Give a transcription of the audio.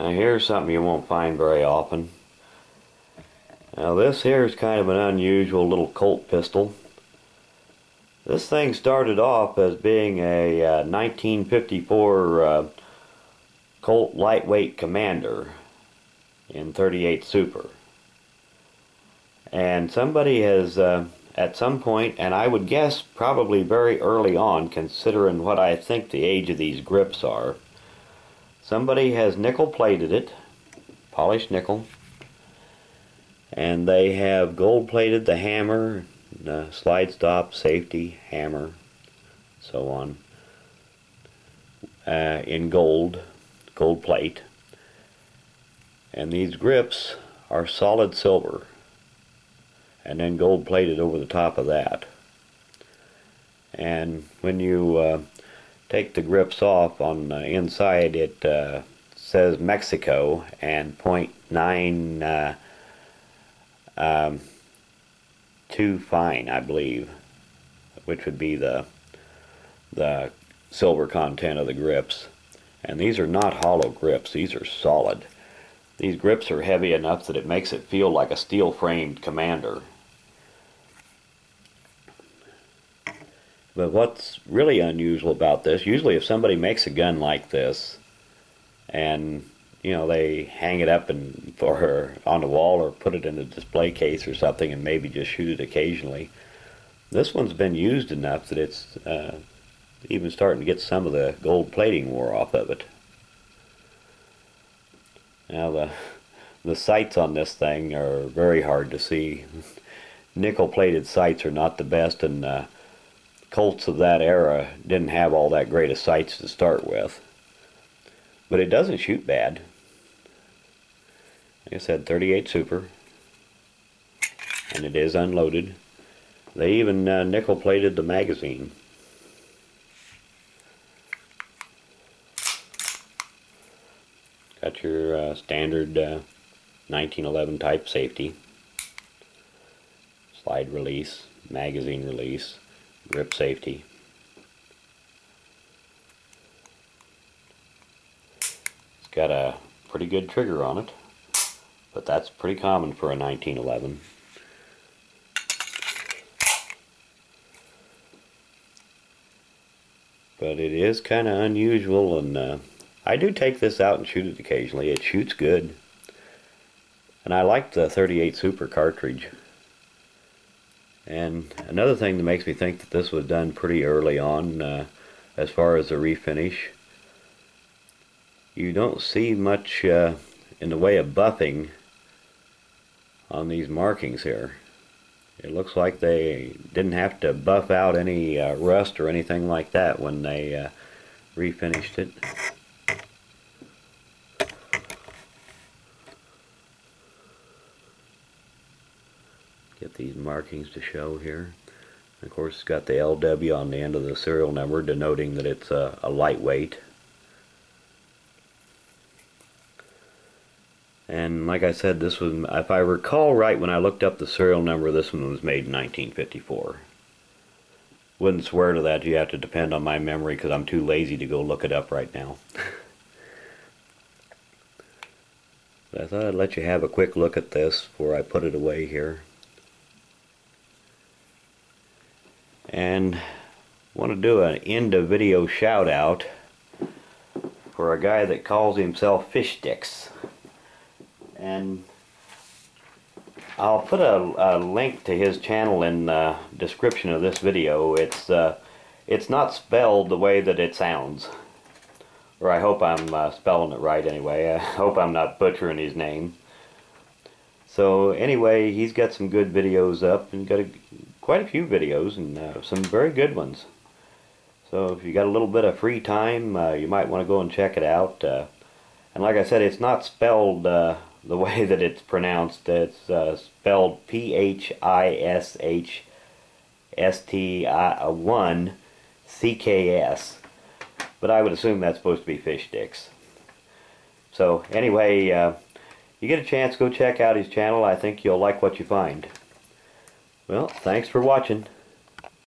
Now here's something you won't find very often. Now this here is kind of an unusual little Colt pistol. This thing started off as being a 1954 Colt Light Weight Commander in 38 Super. And somebody has at some point, and I would guess probably very early on, considering what I think the age of these grips are, somebody has nickel plated it, polished nickel, and they have gold plated the hammer, slide stop, safety, hammer, so on, in gold plate. And these grips are solid silver, and then gold plated over the top of that. And when you take the grips off, on the inside it says Mexico and .9 2 fine, I believe, which would be the silver content of the grips. And these are not hollow grips, these are solid. These grips are heavy enough that it makes it feel like a steel-framed Commander. But what's really unusual about this, usually if somebody makes a gun like this and they hang it up on the wall or put it in a display case or something and maybe just shoot it occasionally, this one's been used enough that it's even starting to get some of the gold plating wore off of it. Now the sights on this thing are very hard to see. Nickel plated sights are not the best, and Colts of that era didn't have all that great of sights to start with. But it doesn't shoot bad. Like I said, 38 Super, and it is unloaded. They even nickel plated the magazine. Got your standard 1911 type safety, slide release, magazine release, grip safety. It's got a pretty good trigger on it, but that's pretty common for a 1911. But it is kind of unusual, and I do take this out and shoot it occasionally. It shoots good. And I like the 38 Super cartridge. And another thing that makes me think that this was done pretty early on, as far as the refinish, you don't see much in the way of buffing on these markings here. It looks like they didn't have to buff out any rust or anything like that when they refinished it. Get these markings to show here. Of course, it's got the LW on the end of the serial number, denoting that it's a lightweight. And like I said, this was, if I recall right, when I looked up the serial number, this one was made in 1954. Wouldn't swear to that. You have to depend on my memory because I'm too lazy to go look it up right now. But I thought I'd let you have a quick look at this before I put it away here. And want to do an end of video shout out for a guy that calls himself Fish Sticks. And I'll put a link to his channel in the description of this video. It's not spelled the way that it sounds, or I hope I'm spelling it right anyway. I hope I'm not butchering his name. So anyway, he's got some good videos up, and got quite a few videos, and some very good ones. So if you got a little bit of free time, you might want to go and check it out. And like I said, it's not spelled the way that it's pronounced. It's spelled PHISHST1CKS, but I would assume that's supposed to be Fish Sticks. So anyway, you get a chance, go check out his channel. I think you'll like what you find. Well, thanks for watching.